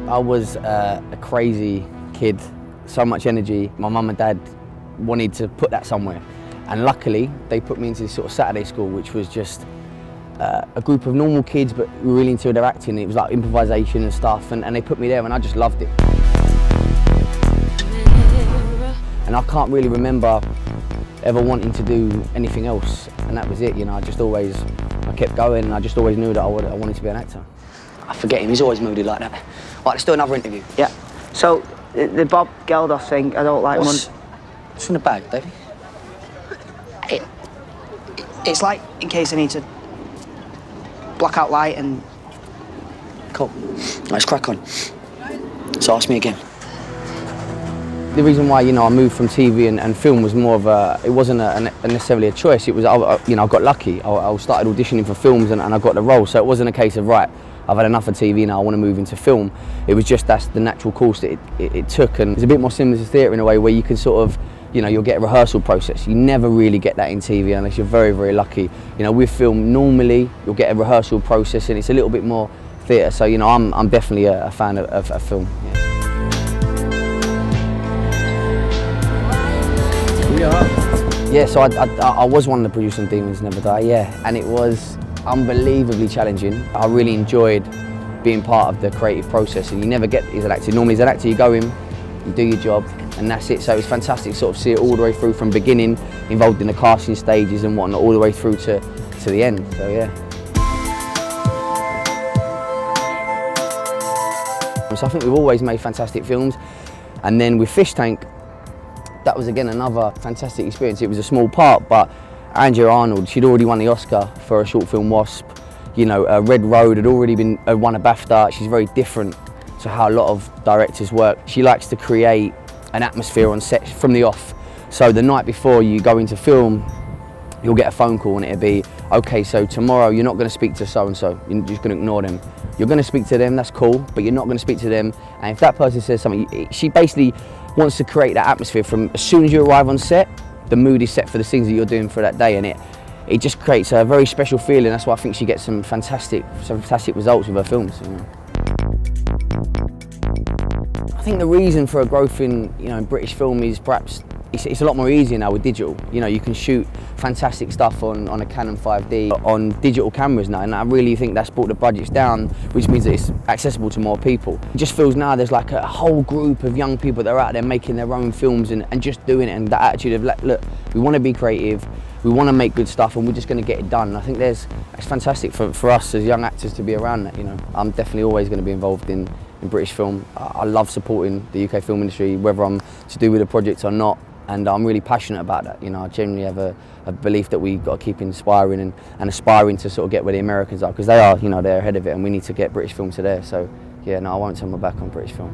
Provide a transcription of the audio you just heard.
I was a crazy kid, so much energy. My mum and dad wanted to put that somewhere, and luckily they put me into this sort of Saturday school, which was just a group of normal kids but were really into their acting. It was like improvisation and stuff, and they put me there and I just loved it. And I can't really remember ever wanting to do anything else, and that was it, you know. I kept going, and I just always knew that I wanted to be an actor. I forget him, he's always moody like that. Right, let's do another interview. Yeah. So, the Bob Geldof thing, I don't like... What's in the bag, Davey? It's like, in case I need to block out light and... Cool. Let's crack on. So ask me again. The reason why, you know, I moved from TV and film was more of a, it wasn't necessarily a choice. It was, you know, I got lucky. I started auditioning for films and I got the role. So it wasn't a case of, right, I've had enough of TV now, I want to move into film. It was just that's the natural course that it took. And it's a bit more similar to theatre in a way where you can sort of, you know, you'll get a rehearsal process. You never really get that in TV unless you're very, very lucky. You know, with film, normally you'll get a rehearsal process and it's a little bit more theatre. So, you know, I'm definitely a fan of film. Yeah. Yeah, so I was one of the producers on Demons Never Die, yeah, and it was unbelievably challenging. I really enjoyed being part of the creative process, and you never get as an actor. Normally as an actor you go in, you do your job, and that's it. So it's fantastic to sort of see it all the way through from beginning, involved in the casting stages and whatnot, all the way through to the end, so yeah. So I think we've always made fantastic films, and then with Fish Tank, that was again another fantastic experience. It was a small part, but Andrea Arnold, she'd already won the Oscar for a short film Wasp. You know, Red Road had already won a BAFTA. She's very different to how a lot of directors work. She likes to create an atmosphere on set from the off. So the night before you go into film, you'll get a phone call and it'll be, okay, so tomorrow you're not going to speak to so-and-so, you're just going to ignore them. You're going to speak to them, that's cool, but you're not going to speak to them. And if that person says something, she basically wants to create that atmosphere from as soon as you arrive on set, the mood is set for the scenes that you're doing for that day, and it just creates a very special feeling. That's why I think she gets some fantastic results with her films. You know. I think the reason for a growth in, you know, in British film is perhaps it's a lot more easier now with digital. You know, you can shoot fantastic stuff on a Canon 5D on digital cameras now, and I really think that's brought the budgets down, which means that it's accessible to more people. It just feels now there's like a whole group of young people that are out there making their own films and just doing it, and that attitude of, like, look, we want to be creative, we want to make good stuff, and we're just going to get it done. And I think it's fantastic for us as young actors to be around that. You know, I'm definitely always going to be involved in British film. I love supporting the UK film industry, whether I'm to do with a project or not. And I'm really passionate about that. You know, I genuinely have a belief that we've got to keep inspiring and aspiring to sort of get where the Americans are, because they are, you know, they're ahead of it, and we need to get British film to there. So, yeah, no, I won't turn my back on British film.